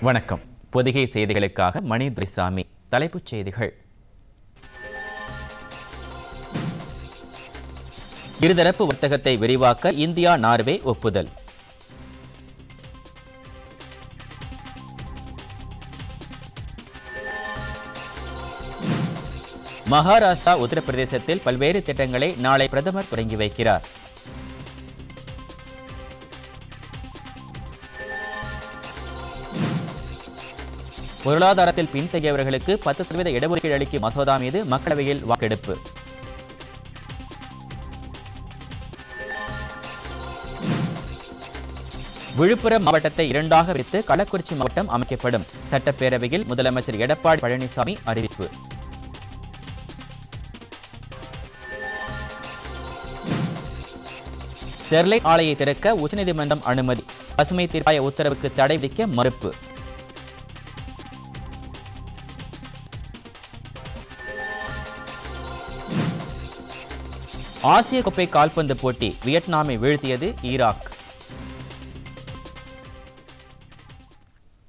வணக்கம். பொதிகை செய்திகளுக்காக மணி துரைசாமி. தலைப்புச் செய்திகள். இருதரப்பு வர்த்தகத்தை விரிவாக்க இந்தியா நார்வே ஒப்புதல். மகாராஷ்டிரா, உத்தரப்பிரதேசத்தில் பல்வேறு திட்டங்களை நாளை பிரதமர் தொடங்கி வைக்கிறார். பொருளாதாரத்தில் பின்தங்கியவர்களுக்கு 10% இடஒதுக்கீடு அளிக்கும் மசோதா மீது மக்களவையில் வாக்கெடுப்பு. விழுப்புரம் மாவட்டத்தை இரண்டாக பிரித்து கள்ளக்குறிச்சி மாவட்டம் அமைக்கப்படும். சட்டப்பேரவையில் முதலமைச்சர் எடப்பாடி பழனிசாமி அறிவிப்பு. ஸ்டெர்லைட் ஆலையை திறக்க உச்சநீதிமன்றம் அனுமதி. பசுமை தீர்ப்பாய உத்தரவுக்கு தடை விதிக்க மறுப்பு. ஆசிய கோப்பை கால்பந்து போட்டி, வியட்நாமை வீழ்த்தியது ஈராக்.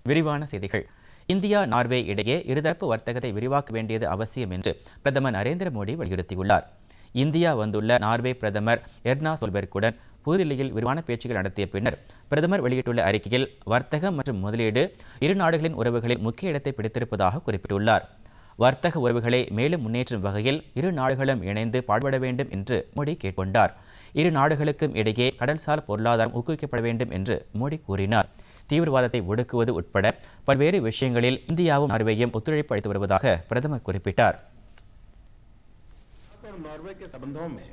விரிவான செய்திகள். இந்தியா நார்வே இடையே இருதரப்பு வர்த்தகத்தை விரிவாக்க வேண்டியது அவசியம் என்று பிரதமர் நரேந்திர மோடி வலியுறுத்தியுள்ளார். இந்தியா வந்துள்ள நார்வே பிரதமர் எர்னா சோல்பெர்க்குடன் புதுதில்லியில் விரிவான பேச்சுக்கள் நடத்திய பின்னர் பிரதமர் வெளியிட்டுள்ள அறிக்கையில் வர்த்தகம் மற்றும் முதலீடு இரு நாடுகளின் உறவுகளில் முக்கிய இடத்தை பிடித்திருப்பதாக குறிப்பிட்டுள்ளார். வர்த்தக உறவுகளை மேலும் முன்னேற்றும் வகையில் இரு நாடுகளும் இணைந்து பாடுபட வேண்டும் என்று மோடி கேட்டுக்கொண்டார். இரு நாடுகளுக்கும் இடையே கடல்சார் பொருளாதாரம் ஊக்குவிக்கப்பட வேண்டும் என்று மோடி கூறினார். தீவிரவாதத்தை ஒடுக்குவது உட்பட பல்வேறு விஷயங்களில் இந்தியாவும் நார்வேயும் ஒத்துழைப்பு அளித்து வருவதாக பிரதமர் குறிப்பிட்டார். नॉर्वे के संबंधों में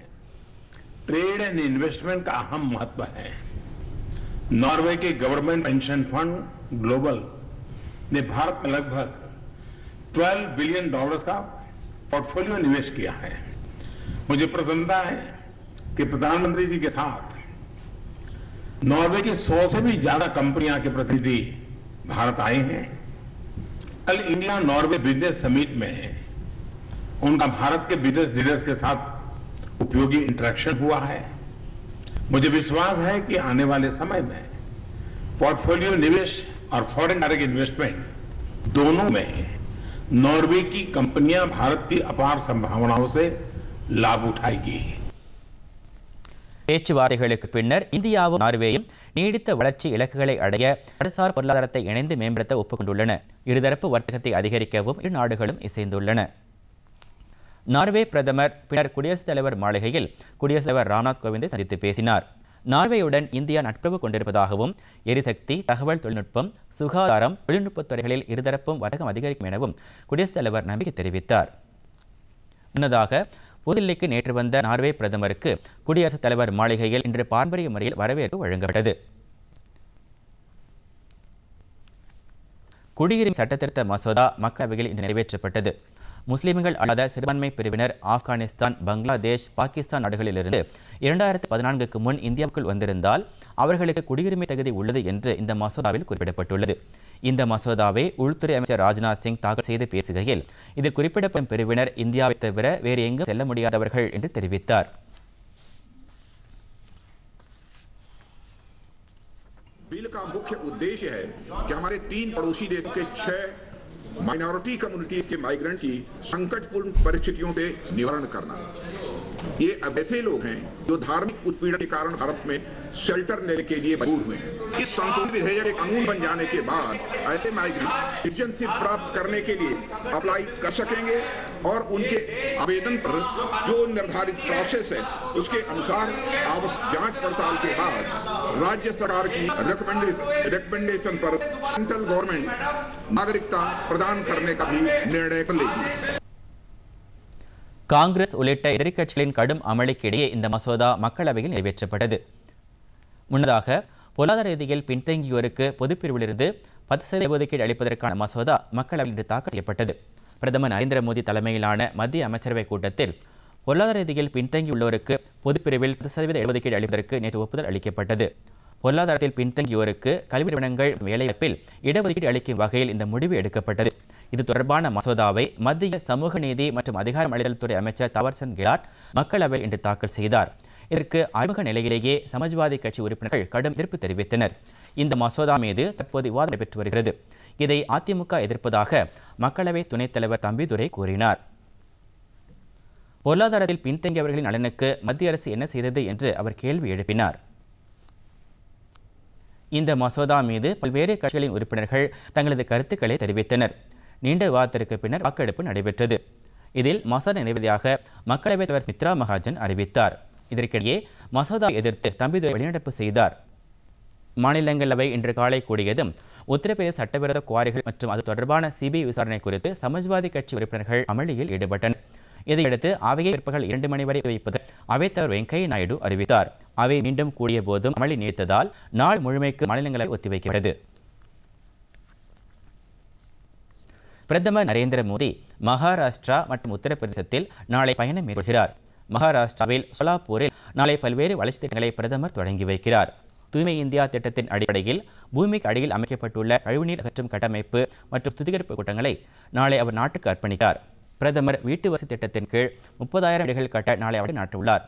ट्रेड एंड इन्वेस्टमेंट का अहम महत्व है। नॉर्वे के गवर्नमेंट पेंशन फंड ग्लोबल ने भारत में लगभग $12 बिलियन का पोर्टफोलियो निवेश किया है। मुझे प्रसन्नता है कि प्रधानमंत्री जी के साथ नॉर्वे की 100 से भी ज्यादा कंपनियां के प्रतिनिधि भारत आए हैं। कल इंडिया नॉर्वे बिजनेस समिट में उनका भारत के बिजनेस लीडर्स के साथ उपयोगी इंटरेक्शन हुआ है। मुझे विश्वास है कि आने वाले समय में पोर्टफोलियो निवेश और फॉरेन डायरेक्ट इन्वेस्टमेंट दोनों में नॉर्वे की कंपनियां भारत की अपार संभावनाओं से लाभ उठाएगी. பேச்சுவார்த்தைகளுக்கு பின்னர் இந்தியாவும் நார்வேயும் நீடித்த வளர்ச்சி இலக்குகளை அடைய கடல்சார் பொருளாதாரத்தை இணைந்து மேம்படுத்த ஒப்புக்கொண்டுள்ளன. இருதரப்பு வர்த்தகத்தை அதிகரிக்கவும் இரு நாடுகளும் இசைந்துள்ளன. நார்வே பிரதமர் பின்னர் குடியரசுத் தலைவர் மாளிகையில் குடியரசுத் தலைவர் ராம்நாத் கோவிந்தை சந்தித்து பேசினார். நார்வேயுடன் இந்தியா நட்புறவு கொண்டிருப்பதாகவும் எரிசக்தி, தகவல் தொழில்நுட்பம், சுகாதாரம், தொழில்நுட்பத் துறைகளில் இருதரப்பும் வர்த்தகம் அதிகரிக்கும் எனவும் குடியரசுத் தலைவர் நம்பிக்கை தெரிவித்தார். முன்னதாக புதுதில்லிக்கு நேற்று வந்த நார்வே பிரதமருக்கு குடியரசுத் தலைவர் மாளிகையில் இன்று பாரம்பரிய முறையில் வரவேற்பு வழங்கப்பட்டது. குடியுரிமை சட்டத்திருத்த மசோதா மக்களவையில் இன்று நிறைவேற்றப்பட்டது. முஸ்லிம்கள் அல்லாத சிறுபான்மை பிரிவினர் ஆப்கானிஸ்தான், பங்களாதேஷ், பாகிஸ்தான் நாடுகளிலிருந்து 2014க்கு முன் இந்தியாவுக்குள் வந்திருந்தால் அவர்களுக்கு குடியுரிமை தகுதி உள்ளது என்று இந்த மசோதாவில் குறிப்பிடப்பட்டுள்ளது. இந்த மசோதாவை உள்துறை அமைச்சர் ராஜ்நாத் சிங் தாக்கல் செய்து பேசுகையில் இதில் குறிப்பிடப்படும் பிரிவினர் இந்தியாவை தவிர வேறு எங்கும் செல்ல முடியாதவர்கள் என்று தெரிவித்தார். बिल का मुख्य उद्देश्य है कि हमारे 3 पड़ोसी देशों के 6 माइनॉरिटी कम्युनिटीज के माइग्रेंट की संकटपूर्ण परिस्थितियों से निवारण करना। ये अब ऐसे लोग हैं जो धार्मिक उत्पीड़न के कारण भारत में शेल्टर लेने के लिए मजबूर हुए हैं। इस संशोधित विधेयक के कानून बन जाने के बाद ऐसे माइग्रेंट सिटीजनशिप प्राप्त करने के लिए अप्लाई कर सकेंगे और उनके आवेदन पर जो निर्धारित प्रोसेस है उसके अनुसार आवश्यक जांच पड़ताल के बाद राज्य सरकार की रिकमेंडेशन पर सेंट्रल गवर्नमेंट नागरिकता प्रदान करने का भी निर्णय कर लेगी. காங்கிரஸ் உள்ளிட்ட எதிர்க்கட்சிகளின் கடும் அமளிக்கு இடையே இந்த மசோதா மக்களவையில் நிறைவேற்றப்பட்டது. முன்னதாக பொருளாதார ரீதியில் பின்தங்கியோருக்கு பொதுப்பிரிவிலிருந்து 10% ஒதுக்கீடு அளிப்பதற்கான மசோதா மக்களவையில் இன்று தாக்கல் செய்யப்பட்டது. பிரதமர் நரேந்திர மோடி தலைமையிலான மத்திய அமைச்சரவைக் கூட்டத்தில் பொருளாதார ரீதியில் பின்தங்கியுள்ளோருக்கு பொதுப்பிரிவில் 10% இடஒதுக்கீடு அளிப்பதற்கு நேற்று ஒப்புதல் அளிக்கப்பட்டது. பொருளாதாரத்தில் பின்தங்கியோருக்கு கல்வி நிறுவனங்கள் வேலைவாய்ப்பில் இடஒதுக்கீடு அளிக்கும் வகையில் இந்த முடிவு எடுக்கப்பட்டது. இது தொடர்பான மசோதாவை மத்திய சமூக நீதி மற்றும் அதிகாரம் அளித்தல் துறை அமைச்சர் தாவர்சந்த் கெலாட் மக்களவையில் இன்று தாக்கல் செய்தார். இதற்கு அறிமுக நிலையிலேயே சமாஜ்வாதி கட்சி உறுப்பினர்கள் கடும் எதிர்ப்பு தெரிவித்தனர். இந்த மசோதா மீது தற்போது விவாதம் நடைபெற்று வருகிறது. இதை அதிமுக எதிர்ப்பதாக மக்களவை துணைத் தலைவர் தம்பிதுரை கூறினார். பொருளாதாரத்தில் பின்தங்கியவர்களின் நலனுக்கு மத்திய அரசு என்ன செய்தது என்று அவர் கேள்வி எழுப்பினார். இந்த மசோதா மீது பல்வேறு கட்சிகளின் உறுப்பினர்கள் தங்களது கருத்துக்களை தெரிவித்தனர். நீண்ட விவாதத்திற்கு பின்னர் வாக்கெடுப்பு நடைபெற்றது. இதில் மசோதா நிறைவேறியதாக மக்களவைத் தலைவர் சுமித்ரா மகாஜன் அறிவித்தார். இதற்கிடையே மசோதா எதிர்த்து தம்பிதுரை வெளிநடப்பு செய்தார். மாநிலங்களவை இன்று காலை கூடியதும் உத்தரப்பிரதேச சட்டவிரோத குவாரிகள் மற்றும் அது தொடர்பான சிபிஐ விசாரணை குறித்து சமாஜ்வாதி கட்சி உறுப்பினர்கள் அமளியில் ஈடுபட்டனர். இதையடுத்து அவையை பிற்பகல் 2 மணி வரை வைப்பது அவைத்தலைவர் வெங்கையா நாயுடு அறிவித்தார். அவை மீண்டும் கூடிய போதும் அமளி நீடித்ததால் நாள் முழுமைக்கு மாநிலங்களவை ஒத்திவைக்கப்பட்டது. பிரதமர் நரேந்திர மோடி மகாராஷ்டிரா மற்றும் உத்தரப்பிரதேசத்தில் நாளை பயணம் மேற்கொள்கிறார். மகாராஷ்டிராவில் சோலாப்பூரில் நாளை பல்வேறு வளர்ச்சித் திட்டங்களை பிரதமர் தொடங்கி வைக்கிறார். தூய்மை இந்தியா திட்டத்தின் அடிப்படையில் பூமிக்கு அடியில் அமைக்கப்பட்டுள்ள கழிவுநீர் அகற்றும் கட்டமைப்பு மற்றும் சுத்திகரிப்பு கூட்டங்களை நாளை அவர் நாட்டுக்கு அர்ப்பணித்தார். பிரதமர் வீட்டு வசதி திட்டத்தின் கீழ் 30,000 வீடுகள் கட்ட நாளை அவர் நாட்டுள்ளார்.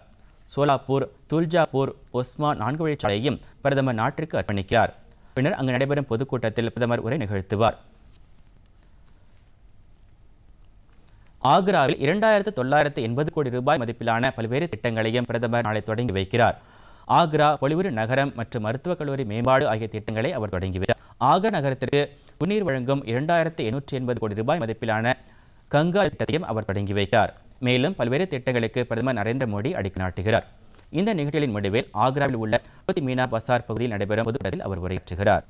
சோலாப்பூர், துல்ஜாப்பூர், ஒஸ்மான் 4 வழிச்சாலையையும் பிரதமர் நாட்டிற்கு அர்ப்பணிக்கிறார். பின்னர் அங்கு நடைபெறும் பொதுக்கூட்டத்தில் பிரதமர் உரை நிகழ்த்துவார். ஆக்ராவில் 2,980 கோடி ரூபாய் மதிப்பிலான பல்வேறு திட்டங்களையும் பிரதமர் நாளை தொடங்கி வைக்கிறார். ஆக்ரா பொலிவுறு நகரம் மற்றும் மருத்துவக் கல்லூரி மேம்பாடு ஆகிய திட்டங்களை அவர் தொடங்கி வைத்தார். ஆக்ரா நகரத்திற்கு குடிநீர் வழங்கும் 2,880 கோடி ரூபாய் மதிப்பிலான கங்கா திட்டத்தையும் அவர் தொடங்கி வைத்தார். மேலும் பல்வேறு திட்டங்களுக்கு பிரதமர் நரேந்திர மோடி அடிக்கல் நாட்டுகிறார். இந்த நிகழ்ச்சிகளின் முடிவில் ஆக்ராவில் உள்ள மீனா பசார் பகுதியில் நடைபெறும் பொதுக்கூட்டத்தில் அவர் உரையாற்றுகிறார்.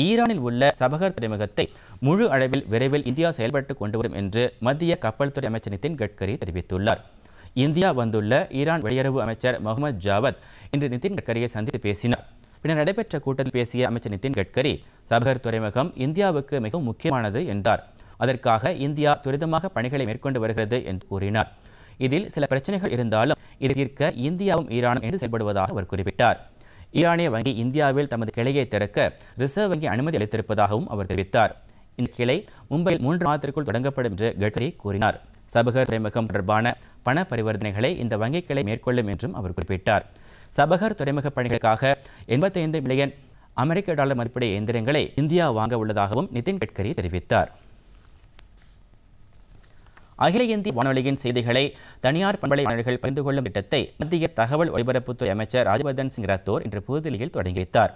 ஈரானில் உள்ள சபகர் துறைமுகத்தை முழு அளவில் விரைவில் இந்தியா செயல்பட்டுக் கொண்டு வரும் என்று மத்திய கப்பல் துறை அமைச்சர் நிதின் கட்கரி தெரிவித்துள்ளார். இந்தியா வந்துள்ள ஈரான் வெளியுறவு அமைச்சர் முகமது ஜாவத் இன்று நிதின் கட்கரியை சந்தித்து பேசினார். பின்னர் நடைபெற்ற கூட்டத்தில் பேசிய அமைச்சர் நிதின் கட்கரி, சபகர் துறைமுகம் இந்தியாவுக்கு மிகவும் முக்கியமானது என்றார். அதற்காக இந்தியா துரிதமாக பணிகளை மேற்கொண்டு வருகிறது என்று கூறினார். இதில் சில பிரச்சனைகள் இருந்தாலும் இதை தீர்க்க இந்தியாவும் ஈரானும் இணைந்து செயல்படுவதாக அவர் குறிப்பிட்டார். ஈரானிய வங்கி இந்தியாவில் தமது கிளையை திறக்க ரிசர்வ் வங்கி அனுமதி அளித்திருப்பதாகவும் அவர் தெரிவித்தார். இந்த கிளை மும்பையில் 3 மாதத்திற்குள் தொடங்கப்படும் என்று கட்கரி கூறினார். சபகர் துறைமுகம் தொடர்பான பண பரிவர்த்தனைகளை இந்த வங்கி கிளை மேற்கொள்ளும் என்றும் அவர் குறிப்பிட்டார். சபகர் துறைமுக பணிகளுக்காக 85 மில்லியன் அமெரிக்க டாலர் மதிப்புடைய இயந்திரங்களை இந்தியா வாங்க உள்ளதாகவும் நிதின் கட்கரி தெரிவித்தார். அகில இந்திய வானொலியின் செய்திகளை தனியார் பண்பலை வானொலிகள் பகிர்ந்து கொள்ளும் திட்டத்தை மத்திய தகவல் ஒலிபரப்புத்துறை அமைச்சர் ராஜ்யவர்தன் சிங் ரத்தோர் இன்று புதுதில்லியில் தொடங்கி வைத்தார்.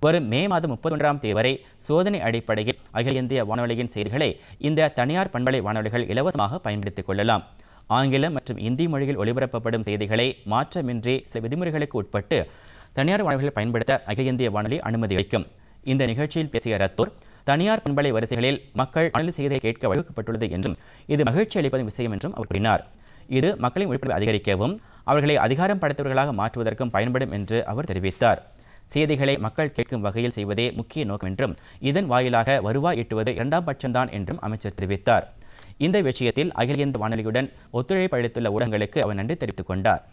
வரும் மே மாதம் 31ஆம் தேதி வரை சோதனை அடிப்படையில் அகில இந்திய வானொலியின் செய்திகளை இந்த தனியார் பண்பலை வானொலிகள் இலவசமாக பயன்படுத்திக் கொள்ளலாம். ஆங்கிலம் மற்றும் இந்தி மொழியில் ஒலிபரப்பப்படும் செய்திகளை மாற்றமின்றி சில விதிமுறைகளுக்கு உட்பட்டு தனியார் வானொலிகள் பயன்படுத்த அகில இந்திய வானொலி அனுமதி அளிக்கும். இந்த நிகழ்ச்சியில் பேசிய ரத்தோர், தனியார் பண்பலை வரிசைகளில் மக்கள் வானொலி செய்தியை கேட்க வழிவகுக்கப்பட்டுள்ளது என்றும் இது மகிழ்ச்சி அளிப்பதும் விஷயம் என்றும் அவர் கூறினார். இது மக்களின் விழிப்புணர்வை அதிகரிக்கவும் அவர்களை அதிகாரம் படைத்தவர்களாக மாற்றுவதற்கும் பயன்படும் என்று அவர் தெரிவித்தார். செய்திகளை மக்கள் கேட்கும் வகையில் செய்வதே முக்கிய நோக்கம் என்றும் இதன் வாயிலாக வருவாய் ஈட்டுவது 2ஆம் பட்சம்தான் என்றும் அமைச்சர் தெரிவித்தார். இந்த விஷயத்தில் அகில இந்திய வானொலியுடன் ஒத்துழைப்பு அளித்துள்ள ஊடகங்களுக்கு அவர் நன்றி தெரிவித்துக் கொண்டார்.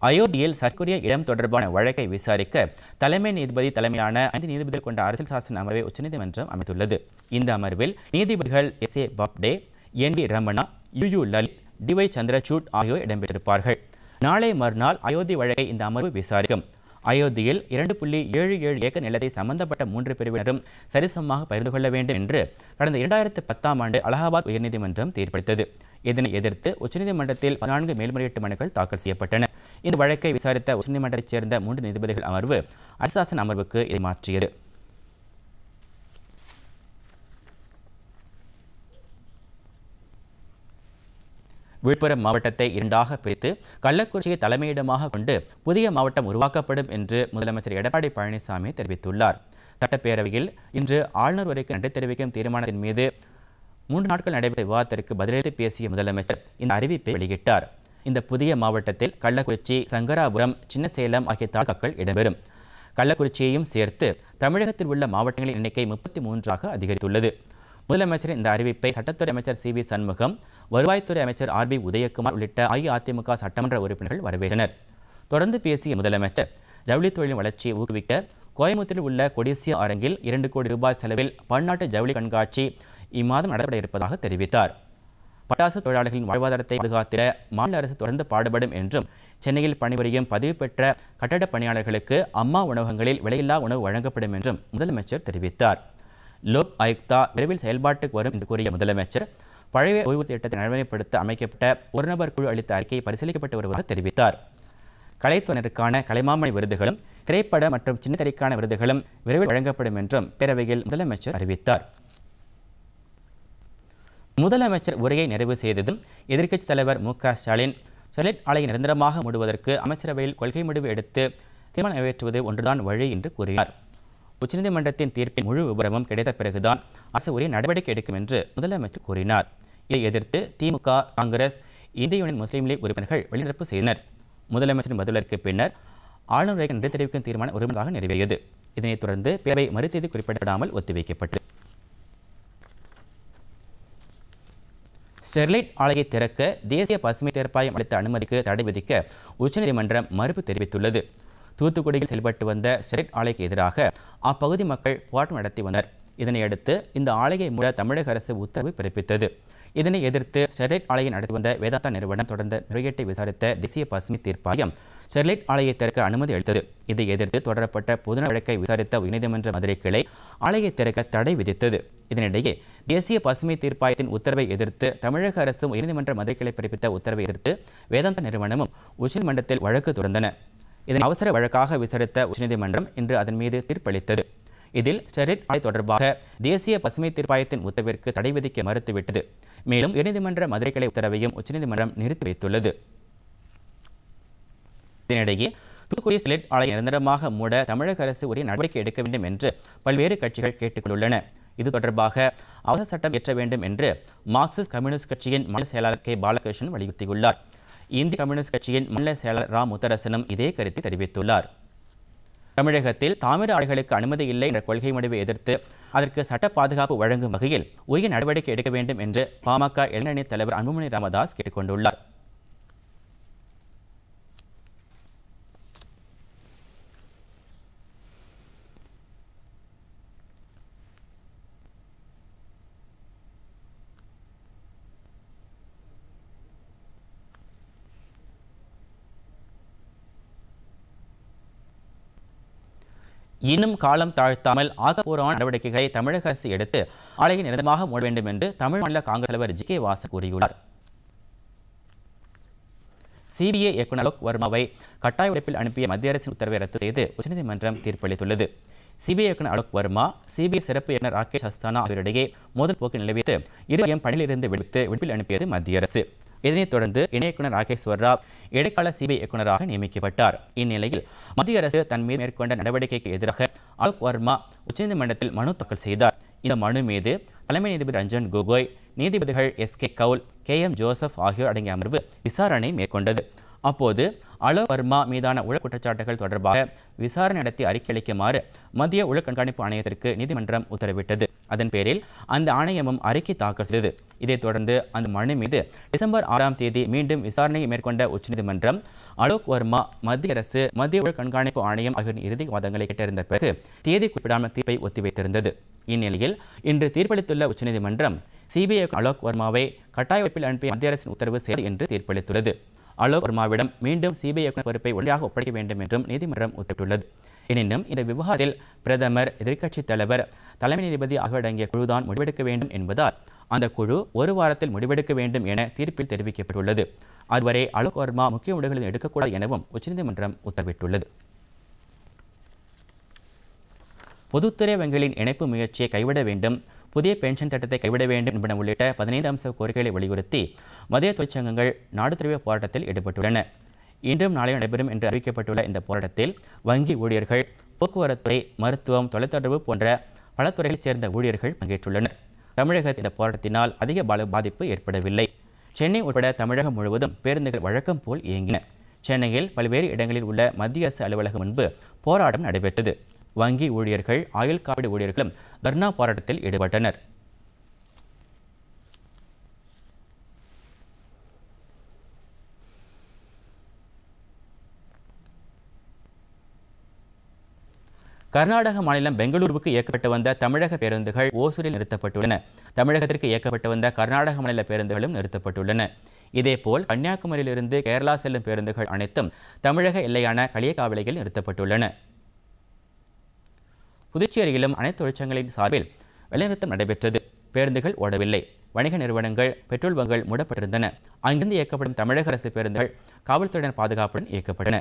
அயோத்தியில் சர்ச்சைக்குரிய இடம் தொடர்பான வழக்கை விசாரிக்க தலைமை நீதிபதி தலைமையிலான 5 நீதிபதிகள் கொண்ட அரசியல் சாசன அமர்வை உச்சநீதிமன்றம் அமைத்துள்ளது. இந்த அமர்வில் நீதிபதிகள் எஸ்.ஏ. பாப்டே, என்.வி. ரமணா, யு லலித், டி.ஒய். சந்திரசூட் ஆகியோர் இடம்பெற்றிருப்பார்கள். நாளை மறுநாள் அயோத்தி வழக்கை இந்த அமர்வு விசாரிக்கும். அயோத்தியில் 2.77 ஏக்கர் நிலத்தை சம்பந்தப்பட்ட 3 பிரிவினரும் சரிசமமாக பகிர்ந்து கொள்ள வேண்டும் என்று கடந்த 2010ஆம் ஆண்டு அலகாபாத் உயர்நீதிமன்றம் தீர்ப்பளித்தது. இதனை எதிர்த்து உச்சநீதிமன்றத்தில் 14 மேல்முறையீட்டு மனுக்கள் தாக்கல் செய்யப்பட்டன. இந்த வழக்கை விசாரித்த உச்சநீதிமன்றத்தைச் சேர்ந்த 3 நீதிபதிகள் அமர்வு அரசாசன அமர்வுக்கு இதை மாற்றியது. விழுப்புரம் மாவட்டத்தை 2ஆக பிரித்து கள்ளக்குறிச்சியை தலைமையிடமாக கொண்டு புதிய மாவட்டம் உருவாக்கப்படும் என்று முதலமைச்சர் எடப்பாடி பழனிசாமி தெரிவித்துள்ளார். சட்டப்பேரவையில் இன்று ஆளுநர் உரைக்கு நன்றி தெரிவிக்கும் தீர்மானத்தின் மீது 3 நாட்கள் நடைபெற்ற விவாதத்திற்கு பதிலளித்து பேசிய முதலமைச்சர் இந்த அறிவிப்பை வெளியிட்டார். இந்த புதிய மாவட்டத்தில் கள்ளக்குறிச்சி, சங்கராபுரம், சின்னசேலம் ஆகிய தாலுகாக்கள் இடம்பெறும். கள்ளக்குறிச்சியையும் சேர்த்து தமிழகத்தில் உள்ள மாவட்டங்களின் எண்ணிக்கை 33ஆக அதிகரித்துள்ளது. முதலமைச்சரின் இந்த அறிவிப்பை சட்டத்துறை அமைச்சர் சி.வி. சண்முகம், வருவாய்த்துறை அமைச்சர் ஆர்.பி. உதயகுமார் உள்ளிட்ட அஇஅதிமுக சட்டமன்ற உறுப்பினர்கள் வரவேற்றனர். தொடர்ந்து பேசிய முதலமைச்சர், ஜவுளி தொழிலின் வளர்ச்சியை ஊக்குவிக்க கோயம்புத்தூரில் உள்ள கொடிசியா அரங்கில் 2 கோடி ரூபாய் செலவில் பன்னாட்டு ஜவுளி கண்காட்சி இம்மாதம் நடத்தப்பட இருப்பதாக தெரிவித்தார். பட்டாசு தொழிலாளர்களின் வாழ்வாதாரத்தை பாதுகாத்திட மாநில அரசு தொடர்ந்து பாடுபடும் என்றும் சென்னையில் பணிபுரியும் பதிவு பெற்ற கட்டடப் பணியாளர்களுக்கு அம்மா உணவகங்களில் விலையில்லா உணவு வழங்கப்படும் என்றும் முதலமைச்சர் தெரிவித்தார். லோக் ஆயுக்தா விரைவில் செயல்பாட்டுக்கு வரும் என்று கூறிய முதலமைச்சர் பழைய ஓய்வு திட்டத்தை நடைமுறைப்படுத்த அமைக்கப்பட்ட ஒருநபர் குழு அளித்த அறிக்கை பரிசீலிக்கப்பட்டு வருவதாக தெரிவித்தார். கலைத்துறையினருக்கான கலைமாமணி விருதுகளும் திரைப்பட மற்றும் சின்னத்திரைக்கான விருதுகளும் விரைவில் வழங்கப்படும் என்றும் பேரவையில் முதலமைச்சர் அறிவித்தார். முதலமைச்சர் உரையை நிறைவு செய்ததும் எதிர்க்கட்சித் தலைவர் மு.க.ஸ்டாலின் ஸ்டெர்லைட் ஆலையை நிரந்தரமாக மூடுவதற்கு அமைச்சரவையில் கொள்கை முடிவு எடுத்து தீர்மானம் நிறைவேற்றுவது ஒன்றுதான் வழி என்று கூறினார். உச்சநீதிமன்றத்தின் தீர்ப்பின் முழு விபரமும் கிடைத்த பிறகுதான் அரசு உரிய நடவடிக்கை எடுக்கும் என்று முதலமைச்சர் கூறினார். இதை எதிர்த்து திமுக, காங்கிரஸ், இந்திய யூனியன் முஸ்லீம் லீக் உறுப்பினர்கள் வெளிநடப்பு செய்தனர். முதலமைச்சரின் பதிலுக்கு பின்னர் ஆளுநரை நன்றி தெரிவிக்கும் தீர்மானம் ஒருமனதாக நிறைவேறியது. இதனைத் தொடர்ந்து பேரவை மறுதேதி குறிப்பிடப்படாமல் ஒத்திவைக்கப்பட்டது. ஸ்டெர்லைட் ஆலையை திறக்க தேசிய பசுமை தீர்ப்பாயம் அளித்த அனுமதிக்கு தடை விதிக்க உச்சநீதிமன்றம் மறுப்பு தெரிவித்துள்ளது. தூத்துக்குடியில் செயல்பட்டு வந்த ஸ்டெர்லைட் ஆலைக்கு எதிராக அப்பகுதி மக்கள் போராட்டம் நடத்தி வந்தனர். இதனையடுத்து இந்த ஆலையை மூட தமிழக அரசு உத்தரவு பிறப்பித்தது. இதனை எதிர்த்து ஸ்டெர்லைட் ஆலையை நடத்தி வந்த வேதாந்தா நிறுவனம் தொடர்ந்த முறையீட்டை விசாரித்த தேசிய பசுமை தீர்ப்பாயம் ஸ்டெர்லைட் ஆலையை திறக்க அனுமதி அளித்தது. இதை எதிர்த்து தொடரப்பட்ட பொதுநல வழக்கை விசாரித்த உயர்நீதிமன்ற மதுரை கிளை ஆலையை திறக்க தடை விதித்தது. இதனிடையே தேசிய பசுமை தீர்ப்பாயத்தின் உத்தரவை எதிர்த்து தமிழக அரசும் உயர்நீதிமன்ற மதுரை கிளை பிறப்பித்த உத்தரவை எதிர்த்து வேதாந்தா நிறுவனமும் உச்சநீதிமன்றத்தில் வழக்கு தொடர்ந்தன. இதனை அவசர வழக்காக விசாரித்த உச்சநீதிமன்றம் இன்று அதன் மீது தீர்ப்பளித்தது. இதில் ஸ்டெர்லைட் ஆலை தொடர்பாக தேசிய பசுமை தீர்ப்பாயத்தின் உத்தரவிற்கு தடை விதிக்க மறுத்துவிட்டது. மேலும் உயர்நீதிமன்ற மதுரை கிளை உத்தரவையும் உச்சநீதிமன்றம் நிறுத்தி வைத்துள்ளது. இதனிடையே தூத்துக்குடி ஸ்டெர்லைட் ஆலையை நிரந்தரமாக மூட தமிழக அரசு உரிய நடவடிக்கை எடுக்க வேண்டும் என்று பல்வேறு கட்சிகள் கேட்டுக்கொண்டுள்ளன. இது தொடர்பாக அவசர சட்டம் இயற்ற வேண்டும் என்று மார்க்சிஸ்ட் கம்யூனிஸ்ட் கட்சியின் மாநில செயலாளர் கே. பாலகிருஷ்ணன் வலியுறுத்தியுள்ளார். இந்திய கம்யூனிஸ்ட் கட்சியின் மாநில செயலாளர் ரா. முத்தரசனும் இதே கருத்தை தெரிவித்துள்ளார். தமிழகத்தில் தாமிர ஆலைகளுக்கு அனுமதி இல்லை என்ற கொள்கை முடிவை எதிர்த்து அதற்கு சட்ட பாதுகாப்பு வழங்கும் வகையில் உரிய நடவடிக்கை எடுக்க வேண்டும் என்று பாமக இளைஞரணி தலைவர் அன்புமணி ராமதாஸ் கேட்டுக்கொண்டுள்ளார். இன்னும் காலம் தாழ்த்தாமல் ஆக்கப்பூர்வமான நடவடிக்கைகளை தமிழக அரசு எடுத்து ஆலையை நிரந்தரமாக மூட வேண்டும் என்று தமிழ் மாநில காங்கிரஸ் தலைவர் ஜி. கே. வாசன் கூறியுள்ளார். சிபிஐ இயக்குநர் அலோக் வர்மாவை கட்டாய உழைப்பில் அனுப்பிய மத்திய அரசின் உத்தரவை ரத்து செய்து உச்சநீதிமன்றம் தீர்ப்பளித்துள்ளது. சிபிஐ இயக்குநர் அலோக் வர்மா, சிபிஐ சிறப்பு இயக்குநர் ராகேஷ் அஸ்தானா ஆகியோரிடையே மோதல் போக்கு நிலவித்து இருவரையும் பணியிலிருந்து விடுவிப்பில் அனுப்பியது மத்திய அரசு. இதனைத் தொடர்ந்து இணை இயக்குநர் ராகேஸ்வர் ராவ் இடைக்கால சிபிஐ இயக்குநராக நியமிக்கப்பட்டார். இந்நிலையில் மத்திய அரசு தன் மீது மேற்கொண்ட நடவடிக்கைக்கு எதிராக அலோக் வர்மா உச்சநீதிமன்றத்தில் மனு தாக்கல் செய்தார். இந்த மனு மீது தலைமை நீதிபதி ரஞ்சன் கோகோய், நீதிபதிகள் எஸ்.கே. கவுல், கே.எம். ஜோசப் ஆகியோர் அடங்கிய அமர்வு விசாரணை மேற்கொண்டது. அப்போது அலோக் வர்மா மீதான ஊழல் குற்றச்சாட்டுகள் தொடர்பாக விசாரணை நடத்தி அறிக்கை அளிக்குமாறு மத்திய ஊழல் கண்காணிப்பு ஆணையத்திற்கு நீதிமன்றம் உத்தரவிட்டது. அதன் பேரில் அந்த ஆணையமும் அறிக்கை தாக்கல் செய்தது. இதைத் தொடர்ந்து அந்த மனு மீது டிசம்பர் 6ஆம் தேதி மீண்டும் விசாரணையை மேற்கொண்ட உச்சநீதிமன்றம் அலோக் வர்மா, மத்திய அரசு, மத்திய ஊழல் கண்காணிப்பு ஆணையம் ஆகியோரின் இறுதி வாதங்களை கேட்டறிந்த பிறகு தேதி குறிப்பிடாமல் தீர்ப்பை ஒத்திவைத்திருந்தது. இந்நிலையில் இன்று தீர்ப்பளித்துள்ள உச்சநீதிமன்றம் சிபிஐ அலோக் வர்மாவை கட்டாய உழைப்பில் அனுப்பிய மத்திய அரசின் உத்தரவு செயல் என்று தீர்ப்பளித்துள்ளது. அலோக் வர்மாவிடம் மீண்டும் சிபிஐ இயக்குநர் பொறுப்பை உடனடியாக ஒப்படைக்க வேண்டும் என்றும் நீதிமன்றம் உத்தரவிட்டுள்ளது. எனினும் இந்த விவகாரத்தில் பிரதமர், எதிர்க்கட்சித் தலைவர், தலைமை நீதிபதி ஆகியோர் அடங்கிய குழுதான் முடிவெடுக்க வேண்டும் என்பதால் அந்த குழு ஒரு வாரத்தில் முடிவெடுக்க வேண்டும் என தீர்ப்பில் தெரிவிக்கப்பட்டுள்ளது. அதுவரை அலோக் வர்மா முக்கிய முடிவுகளை எடுக்கக்கூடாது எனவும் உச்சநீதிமன்றம் உத்தரவிட்டுள்ளது. பொதுத்துறை வங்கிகளின் இணைப்பு முயற்சியை கைவிட வேண்டும், புதிய பென்ஷன் திட்டத்தை கைவிட வேண்டும் என்பன உள்ளிட்ட 15 அம்ச கோரிக்கைகளை வலியுறுத்தி மத்திய தொழிற்சங்கங்கள் நாடு தழுவிய போராட்டத்தில் ஈடுபட்டுள்ளன. இன்றும் நாளை நடைபெறும் என்று அறிவிக்கப்பட்டுள்ள இந்த போராட்டத்தில் வங்கி ஊழியர்கள், போக்குவரத்துறை, மருத்துவம், தொலைத்தொடர்பு போன்ற பல துறைகளைச் சேர்ந்த ஊழியர்கள் பங்கேற்றுள்ளனர். தமிழகத்தில் இந்த போராட்டத்தினால் அதிக பாதிப்பு ஏற்படவில்லை. சென்னை உட்பட தமிழகம் முழுவதும் பேருந்துகள் வழக்கம் போல் இயங்கின. சென்னையில் பல்வேறு இடங்களில் உள்ள மத்திய அரசு அலுவலகம் முன்பு போராட்டம் நடைபெற்றது. வங்கி ஊழியர்கள், ஆயுள் காப்பீடு ஊழியர்களும் தர்ணா போராட்டத்தில் ஈடுபட்டனர். கர்நாடக மாநிலம் பெங்களூருவுக்கு இயக்கப்பட்டு வந்த தமிழக பேருந்துகள் ஓசூரில் நிறுத்தப்பட்டுள்ளன. தமிழகத்திற்கு இயக்கப்பட்டு வந்த கர்நாடக மாநில பேருந்துகளும் நிறுத்தப்பட்டுள்ளன. இதேபோல் கன்னியாகுமரியிலிருந்து கேரளா செல்லும் பேருந்துகள் அனைத்தும் தமிழக எல்லையான களியக்காவிளையில் நிறுத்தப்பட்டுள்ளன. புதுச்சேரியிலும் அனைத்து தொழிற்சங்கங்களின் சார்பில் வேலைநிறுத்தம் நடைபெற்றது. பேருந்துகள் ஓடவில்லை. வணிக நிறுவனங்கள், பெட்ரோல் பங்குகள் மூடப்பட்டிருந்தன. அங்கிருந்து இயக்கப்படும் தமிழக அரசு பேருந்துகள் காவல்துறையினர் பாதுகாப்புடன் இயக்கப்பட்டன.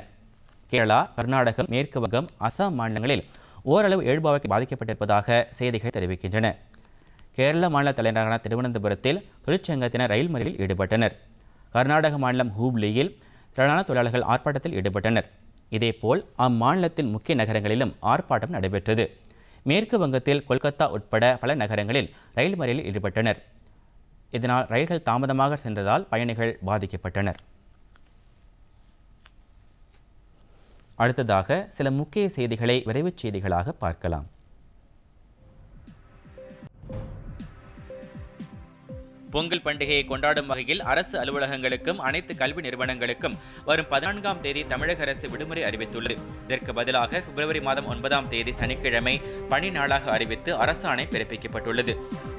கேரளா, கர்நாடகம், மேற்கு வங்கம், அசாம் மாநிலங்களில் ஓரளவு இயல்பாக பாதிக்கப்பட்டிருப்பதாக செய்திகள் தெரிவிக்கின்றன. கேரள மாநில தலைநகரான திருவனந்தபுரத்தில் தொழிற்சங்கத்தினர் ரயில் மறியலில் ஈடுபட்டனர். கர்நாடக மாநிலம் ஹூப்ளியில் திரளான தொழிலாளர்கள் ஆர்ப்பாட்டத்தில் ஈடுபட்டனர். இதேபோல் அம்மாநிலத்தின் முக்கிய நகரங்களிலும் ஆர்ப்பாட்டம் நடைபெற்றது. மேற்கு வங்கத்தில் கொல்கத்தா உட்பட பல நகரங்களில் ரயில் மறியலில் ஈடுபட்டனர். இதனால் ரயில்கள் தாமதமாக சென்றதால் பயணிகள் பாதிக்கப்பட்டனர். அடுத்ததாக சில முக்கிய செய்திகளை விரைவுச் செய்திகளாக பார்க்கலாம். பொங்கல் பண்டிகையை கொண்டாடும் வகையில் அரசு அலுவலகங்களுக்கும் அனைத்து கல்வி நிறுவனங்களுக்கும் வரும் 14ஆம் தேதி தமிழக அரசு விடுமுறை அறிவித்துள்ளது. இதற்கு பதிலாக பிப்ரவரி மாதம் 9ஆம் தேதி சனிக்கிழமை பணி நாளாக அறிவித்து அரசாணை பிறப்பிக்கப்பட்டுள்ளது.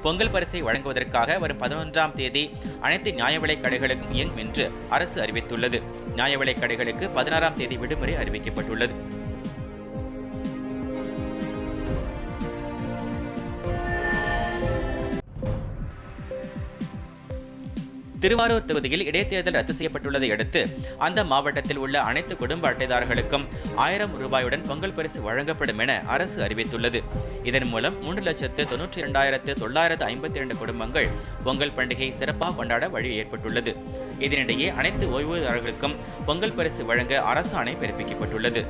பொங்கல் பரிசை வழங்குவதற்காக வரும் 11ஆம் தேதி அனைத்து நியாய விலைக் கடைகளுக்கும் இயங்கும் என்று அரசு அறிவித்துள்ளது. நியாய விலைக் கடைகளுக்கு 16ஆம் தேதி விடுமுறை அறிவிக்கப்பட்டுள்ளது. திருவாரூர் தொகுதியில் இடைத்தேர்தல் ரத்து செய்யப்பட்டுள்ளதை அடுத்து அந்த மாவட்டத்தில் உள்ள அனைத்து குடும்ப அட்டைதாரர்களுக்கும் 1000 ரூபாயுடன் பொங்கல் பரிசு வழங்கப்படும் என அரசு அறிவித்துள்ளது. இதன் மூலம் 3,92,952 குடும்பங்கள் பொங்கல் பண்டிகை சிறப்பாக கொண்டாட வழி ஏற்பட்டுள்ளது. இதனிடையே அனைத்து ஓய்வூதியர்களுக்கும் பொங்கல் பரிசு வழங்க அரசாணை பிறப்பிக்கப்பட்டுள்ளது.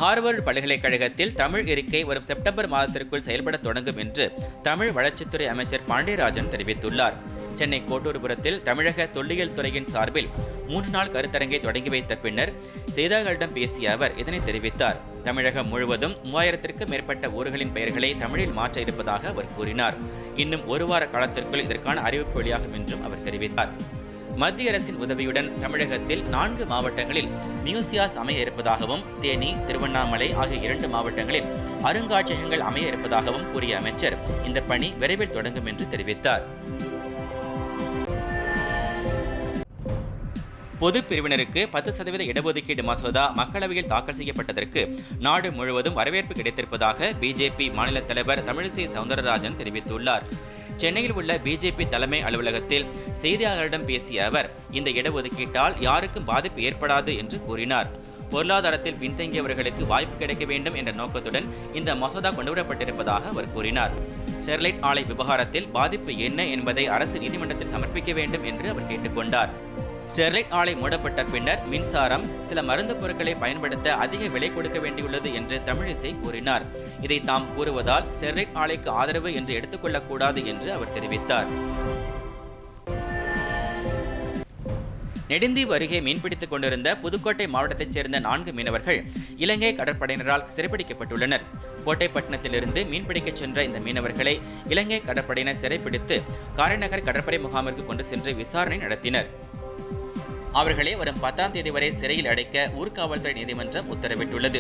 ஹார்வர்டு பல்கலைக்கழகத்தில் தமிழ் இருக்கை வரும் செப்டம்பர் மாதத்திற்குள் செயல்பட தொடங்கும் என்று தமிழ் வளர்ச்சித்துறை அமைச்சர் பாண்டியராஜன் தெரிவித்துள்ளார். சென்னை கோட்டூர்புரத்தில் தமிழக தொல்லியல் துறையின் சார்பில் 3 நாள் கருத்தரங்கை தொடங்கி வைத்த பின்னர் செய்தியாளர்களிடம் பேசிய அவர் இதனை தெரிவித்தார். தமிழகம் முழுவதும் 3000க்கும் மேற்பட்ட ஊர்களின் பெயர்களை தமிழில் மாற்ற இருப்பதாக அவர் கூறினார். இன்னும் 1 வார காலத்திற்குள் இதற்கான அறிவிப்பு வெளியாகும் என்றும் அவர் தெரிவித்தார். மத்திய அரசின் உதவியுடன் தமிழகத்தில் 4 மாவட்டங்களில் மியூசியாஸ் அமைய இருப்பதாகவும் தேனி, திருவண்ணாமலை ஆகிய 2 மாவட்டங்களில் அருங்காட்சியகங்கள் அமைய இருப்பதாகவும் கூறிய அமைச்சர் இந்த பணி விரைவில் தொடங்கும் என்று தெரிவித்தார். பொது பிரிவினருக்கு 10% இடஒதுக்கீடு மசோதா மக்களவையில் தாக்கல் செய்யப்பட்டதற்கு நாடு முழுவதும் வரவேற்பு கிடைத்திருப்பதாக பிஜேபி மாநில தலைவர் தமிழிசை சவுந்தரராஜன் தெரிவித்துள்ளார். சென்னையில் உள்ள பிஜேபி தலைமை அலுவலகத்தில் செய்தியாளர்களிடம் பேசிய அவர் இந்த இடஒதுக்கீட்டால் யாருக்கும் பாதிப்பு ஏற்படாது என்று கூறினார். பொருளாதாரத்தில் பின்தங்கியவர்களுக்கு வாய்ப்பு கிடைக்க வேண்டும் என்ற நோக்கத்துடன் இந்த மசோதா கொண்டுவரப்பட்டிருப்பதாக அவர் கூறினார். ஸ்டெர்லைட் ஆலை விவகாரத்தில் பாதிப்பு என்ன என்பதை அரசு நீதிமன்றத்தில் சமர்ப்பிக்க வேண்டும் என்று அவர் கேட்டுக்கொண்டார். ஸ்டெர்லைட் ஆலை மூடப்பட்ட பின்னர் மின்சாரம், சில மருந்து பொருட்களை பயன்படுத்த அதிக விலை கொடுக்க வேண்டியுள்ளது என்று தமிழிசை கூறினார். இதை தாம் கூறுவதால் ஸ்டெர்லைட் ஆலைக்கு ஆதரவு என்று எடுத்துக்கொள்ளக்கூடாது என்று அவர் தெரிவித்தார். நெடுந்தீவு அருகே மீன்பிடித்துக் கொண்டிருந்த புதுக்கோட்டை மாவட்டத்தைச் சேர்ந்த 4 மீனவர்கள் இலங்கை கடற்படையினரால் சிறைப்பிடிக்கப்பட்டுள்ளனர். கோட்டைப்பட்டினத்திலிருந்து மீன்பிடிக்கச் சென்ற இந்த மீனவர்களை இலங்கை கடற்படையினர் சிறைப்பிடித்து காரைநகர் கடற்படை முகாமிற்கு கொண்டு சென்று விசாரணை நடத்தினர். அவர்களை வரும் 10ஆம் தேதி வரை சிறையில் அடைக்க ஊர்காவல்துறை நீதிமன்றம் உத்தரவிட்டுள்ளது.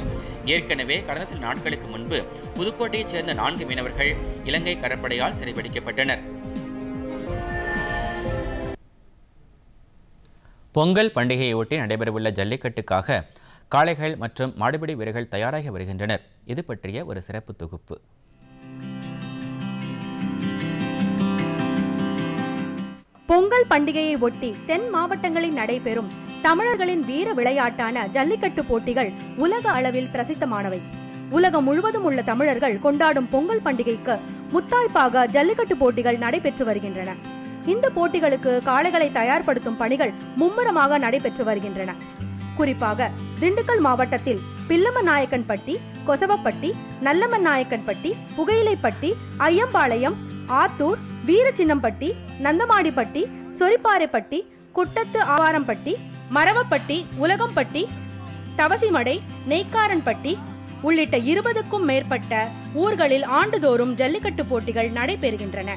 ஏற்கனவே கடந்த சில நாட்களுக்கு முன்பு புதுக்கோட்டையைச் சேர்ந்த 4 மீனவர்கள் இலங்கை கடற்படையால் சிறைபிடிக்கப்பட்டனர். பொங்கல் பண்டிகையொட்டி நடைபெறவுள்ள ஜல்லிக்கட்டுக்காக காளைகள் மற்றும் மாடுபிடி வீரர்கள் தயாராகி வருகின்றனர். இது பற்றிய ஒரு சிறப்பு தொகுப்பு. பொங்கல் பண்டிகையை ஒட்டி தென் மாவட்டங்களில் நடைபெறும் தமிழர்களின் வீர விளையாட்டான ஜல்லிக்கட்டு போட்டிகள் உலக அளவில் பிரசித்தமானவை. உலகம் முழுவதும் உள்ள தமிழர்கள் கொண்டாடும் பொங்கல் பண்டிகைக்கு முத்தாய்ப்பாக ஜல்லிக்கட்டு போட்டிகள் நடைபெற்று வருகின்றன. இந்த போட்டிகளுக்கு காளைகளை தயார்படுத்தும் பணிகள் மும்முரமாக நடைபெற்று வருகின்றன. குறிப்பாக திண்டுக்கல் மாவட்டத்தில் பில்லமநாயக்கன்பட்டி, கொசவப்பட்டி, நல்லமநாயக்கன்பட்டி, புகையிலைப்பட்டி, ஐயம்பாளையம், ஆத்தூர், வீரச்சின்னம்பட்டி, நந்தமாடிப்பட்டி, சொரிப்பாறைப்பட்டி, குட்டத்து ஆவாரம்பட்டி, மரவப்பட்டி, உலகம்பட்டி, தவசிமடை, நெய்க்காரன்பட்டி உள்ளிட்ட 20க்கும் மேற்பட்ட ஊர்களில் ஆண்டுதோறும் ஜல்லிக்கட்டு போட்டிகள் நடைபெறுகின்றன.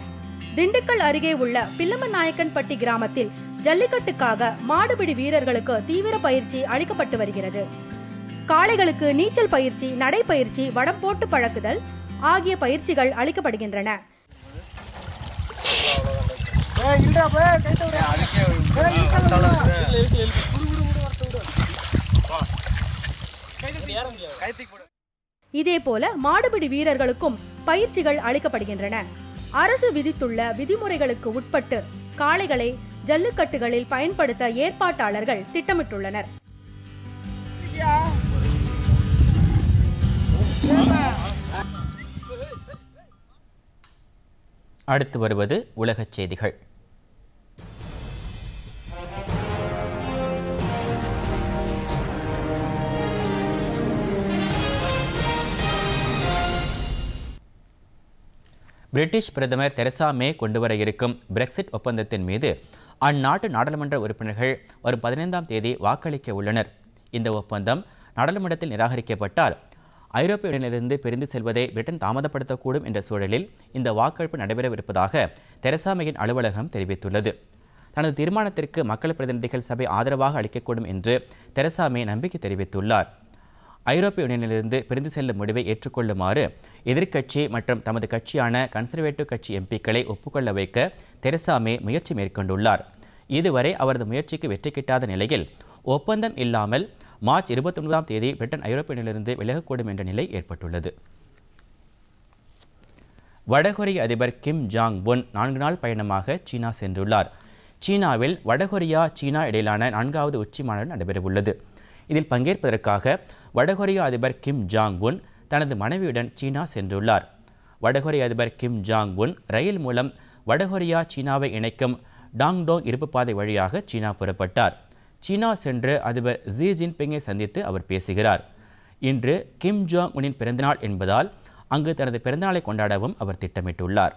திண்டுக்கல் அருகே உள்ள பில்லமநாயக்கன்பட்டி கிராமத்தில் ஜல்லிக்கட்டுக்காக மாடுபிடி வீரர்களுக்கு தீவிர பயிற்சி அளிக்கப்பட்டு வருகிறது. காளைகளுக்கு நீச்சல் பயிற்சி, நடைப்பயிற்சி, வடம் போட்டு பழக்குதல் ஆகிய பயிற்சிகள் அளிக்கப்படுகின்றன. இதேபோல மாடுபிடி வீரர்களுக்கும் பயிற்சிகள் அளிக்கப்படுகின்றன. அரசு விதித்துள்ள விதிமுறைகளுக்கு உட்பட்டு காளைகளை ஜல்லிக்கட்டுகளில் பயன்படுத்த ஏற்பாட்டாளர்கள் திட்டமிட்டுள்ளனர். அடுத்து வருவது உலகச் செய்திகள். பிரிட்டிஷ் பிரதமர் தெரசா மே கொண்டுவர இருக்கும் பிரெக்சிட் ஒப்பந்தத்தின் மீது அந்நாட்டு நாடாளுமன்ற உறுப்பினர்கள் வரும் 15ஆம் தேதி வாக்களிக்க உள்ளனர். இந்த ஒப்பந்தம் நாடாளுமன்றத்தில் நிராகரிக்கப்பட்டால் ஐரோப்பிய யூனியனிலிருந்து பிரிந்து செல்வதை பிரிட்டன் தாமதப்படுத்தக்கூடும் என்ற சூழலில் இந்த வாக்கெடுப்பு நடைபெறவிருப்பதாக தெரசா மேயின் அலுவலகம் தெரிவித்துள்ளது. தனது தீர்மானத்திற்கு மக்கள் பிரதிநிதிகள் சபை ஆதரவாக அளிக்கக்கூடும் என்று தெரசா மே நம்பிக்கை தெரிவித்துள்ளார். ஐரோப்பிய யூனியனிலிருந்து பிரிந்து செல்லும் முடிவை ஏற்றுக்கொள்ளுமாறு எதிர்க்கட்சி மற்றும் தமது கட்சியான கன்சர்வேட்டிவ் கட்சி எம்பிக்களை ஒப்புக்கொள்ள வைக்க தெரசா மே முயற்சி மேற்கொண்டுள்ளார். இதுவரை அவரது முயற்சிக்கு வெற்றி கிட்டாத நிலையில் ஒப்பந்தம் இல்லாமல் மார்ச் 29ஆம் தேதி பிரிட்டன் ஐரோப்பிய யூனியனிலிருந்து விலகக்கூடும் என்ற நிலை ஏற்பட்டுள்ளது. வடகொரிய அதிபர் கிம் ஜாங் உன் 4 நாள் பயணமாக சீனா சென்றுள்ளார். சீனாவில் வடகொரியா சீனா இடையிலான 4வது உச்சி மாநாடு நடைபெறவுள்ளது. இதில் பங்கேற்பதற்காக வடகொரிய அதிபர் கிம் ஜாங் உன் தனது மனைவியுடன் சீனா சென்றுள்ளார். வடகொரிய அதிபர் கிம் ஜாங் உன் ரயில் மூலம் வடகொரியா சீனாவை இணைக்கும் டாங்டோங் இருப்பு பாதை வழியாக சீனா புறப்பட்டார். சீனா சென்று அதிபர் ஜி ஜின்பிங்கை சந்தித்து அவர் பேசுகிறார். இன்று கிம் ஜாங் உனின் பிறந்தநாள் என்பதால் அங்கு தனது பிறந்தநாளை கொண்டாடவும் அவர் திட்டமிட்டுள்ளார்.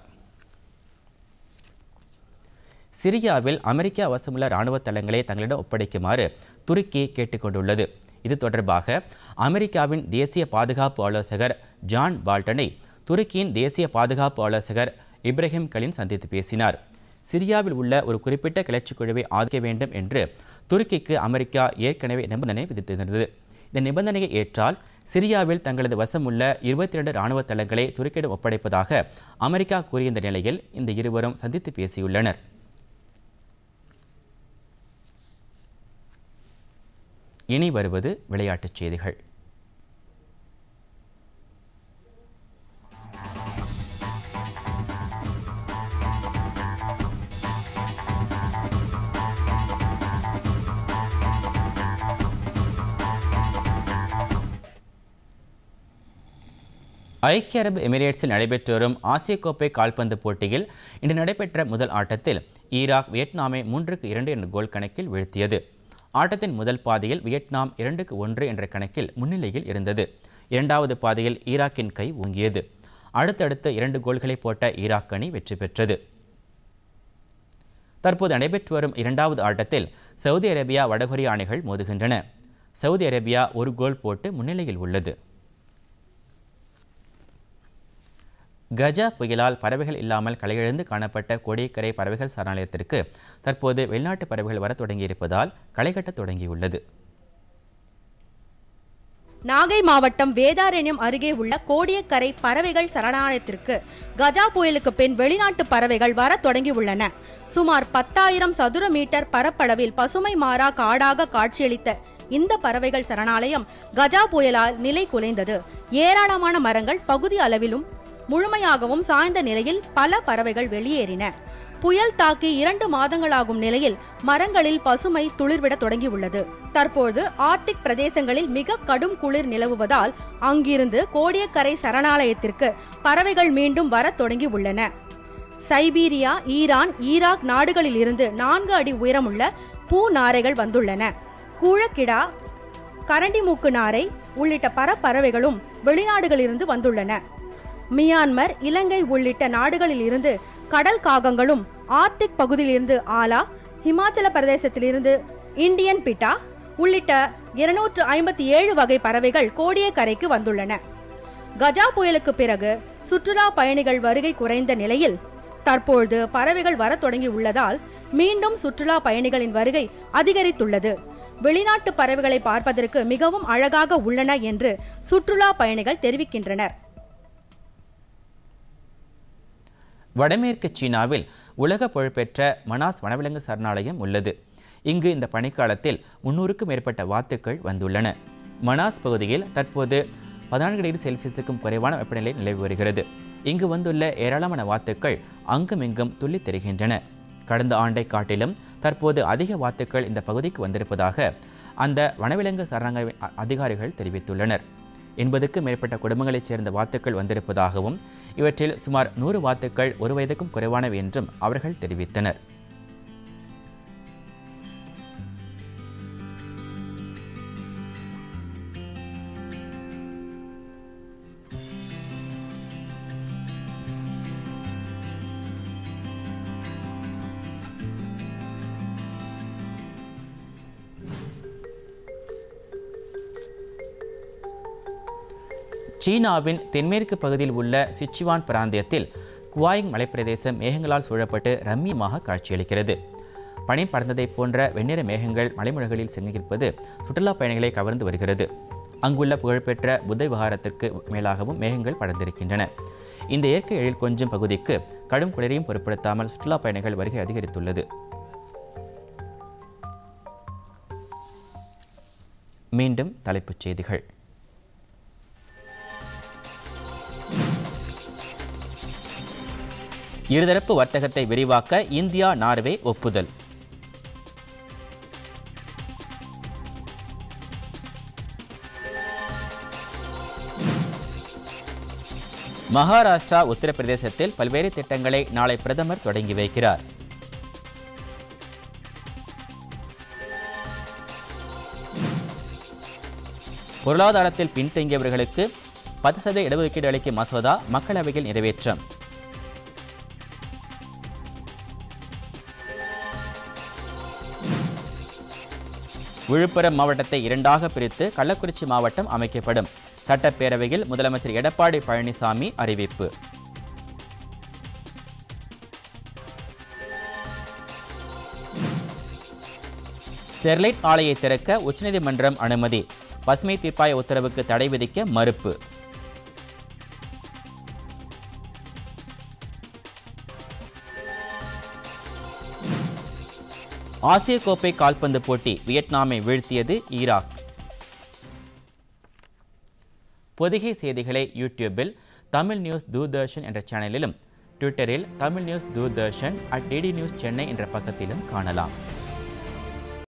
சிரியாவில் அமெரிக்கா வசமுள்ள இராணுவ தளங்களை தங்களிடம் ஒப்படைக்குமாறு துருக்கி கேட்டுக்கொண்டுள்ளது. இது தொடர்பாக அமெரிக்காவின் தேசிய பாதுகாப்பு ஆலோசகர் ஜான் பால்டனை துருக்கியின் தேசிய பாதுகாப்பு ஆலோசகர் இப்ராஹிம் கலின் சந்தித்து பேசினார். சிரியாவில் உள்ள ஒரு குறிப்பிட்ட கிளர்ச்சி குழுவை ஆதரிக்க வேண்டும் என்று துருக்கிக்கு அமெரிக்கா ஏற்கனவே நிபந்தனை விதித்திருந்தது. இந்த நிபந்தனையை ஏற்றால் சிரியாவில் தங்களது வசம் உள்ள 22 இராணுவ தளங்களை துருக்கியிடம் ஒப்படைப்பதாக அமெரிக்கா கூறியிருந்த நிலையில் இந்த இருவரும் சந்தித்து பேசியுள்ளனர். இனி வருவது விளையாட்டுச் செய்திகள். ஐக்கிய அரபு எமிரேட்ஸில் நடைபெற்று வரும் ஆசிய கோப்பை கால்பந்து போட்டியில் இன்று நடைபெற்ற முதல் ஆட்டத்தில் ஈராக் வியட்நாமை 3-2 என்ற கோல் கணக்கில் வீழ்த்தியது. ஆட்டத்தின் முதல் பாதியில் வியட்நாம் 2-1 என்ற கணக்கில் முன்னிலையில் இருந்தது. இரண்டாவது பாதியில் ஈராக்கின் கை ஓங்கியது. அடுத்தடுத்து 2 கோல்களை போட்ட ஈராக் அணி வெற்றி பெற்றது. தற்போது நடைபெற்று வரும் இரண்டாவது ஆட்டத்தில் சவுதி அரேபியா வடகொரியா அணிகள் மோதுகின்றன. சவுதி அரேபியா 1 கோல் போட்டு முன்னிலையில் உள்ளது. கஜா புயலால் பறவைகள் இல்லாமல் களையிழந்து காணப்பட்ட கோடியக்கரை பறவைகள் சரணாலயத்திற்கு தற்போது வெளிநாட்டு பறவைகள் வர தொடங்கியிருப்பதால் களை கட்டத் தொடங்கியுள்ளது. நாகை மாவட்டம் வேதாரண்யம் அருகே உள்ள கோடியக்கரை பறவைகள் சரணாலயத்திற்கு கஜா புயலுக்கு பின் வெளிநாட்டு பறவைகள் வர தொடங்கியுள்ளன. சுமார் 10,000 சதுர மீட்டர் பரப்பளவில் பசுமை மாறா காடாக காட்சியளித்த இந்த பறவைகள் சரணாலயம் கஜா புயலால் நிலை குலைந்தது. ஏராளமான மரங்கள் பகுதி அளவிலும் முழுமையாகவும் சாய்ந்த நிலையில் பல பறவைகள் வெளியேறின. புயல் தாக்கி 2 மாதங்களாகும் நிலையில் மரங்களில் பசுமை துளிர்விட தொடங்கியுள்ளது. தற்போது ஆர்டிக் பிரதேசங்களில் மிக கடும் குளிர் நிலவுவதால் அங்கிருந்து கோடியக்கரை சரணாலயத்திற்கு பறவைகள் மீண்டும் வர தொடங்கி உள்ளன. சைபீரியா, ஈரான், ஈராக் நாடுகளில் இருந்து 4 அடி உயரமுள்ள பூ நாரைகள் வந்துள்ளன. கூழக்கிடா, கரண்டி மூக்கு நாரை உள்ளிட்ட பறவைகளும் வெளிநாடுகளிலிருந்து வந்துள்ளன. மியான்மர், இலங்கை உள்ளிட்ட நாடுகளில் இருந்து கடல் காகங்களும், ஆர்டிக் பகுதியிலிருந்து ஆலா, ஹிமாச்சல பிரதேசத்திலிருந்து இந்தியன் பிட்டா உள்ளிட்ட 257 வகை பறவைகள் கோடியக்கரைக்கு வந்துள்ளன. கஜா புயலுக்கு பிறகு சுற்றுலா பயணிகள் வருகை குறைந்த நிலையில் தற்போது பறவைகள் வர தொடங்கி உள்ளதால் மீண்டும் சுற்றுலா பயணிகளின் வருகை அதிகரித்துள்ளது. வெளிநாட்டு பறவைகளை பார்ப்பதற்கு மிகவும் அழகாக உள்ளன என்று சுற்றுலா பயணிகள் தெரிவிக்கின்றனர். வடமேற்கு சீனாவில் உலக புகழ்பெற்ற மனாஸ் வனவிலங்கு சரணாலயம் உள்ளது. இங்கு இந்த பனிக்காலத்தில் 300க்கும் மேற்பட்ட வாத்துக்கள் வந்துள்ளன. மனாஸ் பகுதியில் தற்போது 14 டிகிரி செல்சியஸுக்கும் குறைவான வெப்பநிலை நிலவி வருகிறது. இங்கு வந்துள்ள ஏராளமான வாத்துக்கள் அங்குமிங்கும் துள்ளித் தெரிகின்றன. கடந்த ஆண்டை காட்டிலும் தற்போது அதிக வாத்துக்கள் இந்த பகுதிக்கு வந்திருப்பதாக அந்த வனவிலங்கு சரணாலய அதிகாரிகள் தெரிவித்துள்ளனர். 80க்கும் மேற்பட்ட குடும்பங்களைச் சேர்ந்த வாத்துக்கள் வந்திருப்பதாகவும் இவற்றில் சுமார் 100 வாத்துக்கள் 1 வயதுக்கும் குறைவானவை என்றும் அவர்கள் தெரிவித்தனர். சீனாவின் தென்மேற்கு பகுதியில் உள்ள சிச்சுவான் பிராந்தியத்தில் குவாயிங் மலைப்பிரதேசம் மேகங்களால் சூழப்பட்டு ரம்மியமாக காட்சியளிக்கிறது. பனி பறந்ததைப் போன்ற வெண்ணிற மேகங்கள் மலைமுழகளில் செங்கிருப்பது சுற்றுலா பயணிகளை கவர்ந்து வருகிறது. அங்குள்ள புகழ்பெற்ற புத்த விகாரத்திற்கு மேலாகவும் மேகங்கள் படர்ந்திருக்கின்றன. இந்த இயற்கை எழில் கொஞ்சம் பகுதிக்கு கடும் குளிரையும் பொருட்படுத்தாமல் சுற்றுலா பயணிகள் வருகை அதிகரித்துள்ளது. மீண்டும் தலைப்புச் செய்திகள். இருதரப்பு வர்த்தகத்தை விரிவாக்க இந்தியா நார்வே ஒப்புதல். மகாராஷ்டிரா உத்தரப்பிரதேசத்தில் பல்வேறு திட்டங்களை நாளை பிரதமர் தொடங்கி வைக்கிறார். பொருளாதாரத்தில் பின்தங்கியவர்களுக்கு 10% இடஒதுக்கீடு அளிக்கும் மசோதா மக்களவையில் நிறைவேற்றம். விழுப்புரம் மாவட்டத்தை 2ஆக பிரித்து கள்ளக்குறிச்சி மாவட்டம் அமைக்கப்படும். சட்டப்பேரவையில் முதலமைச்சர் எடப்பாடி பழனிசாமி அறிவிப்பு. ஸ்டெர்லைட் ஆலையை திறக்க உச்சநீதிமன்றம் அனுமதி. பசுமை தீர்ப்பாய உத்தரவுக்கு தடை விதிக்க மறுப்பு. ஆசிய கோப்பை கால்பந்து போட்டி வியட்நாமை வீழ்த்தியது ஈராக். பொதிகை செய்திகளை யூடியூபில் தமிழ் நியூஸ் தூர்தர்ஷன் என்ற சேனலிலும், ட்விட்டரில் Tamil news Doordarshan @DD news Chennai என்ற பக்கத்திலும் காணலாம்.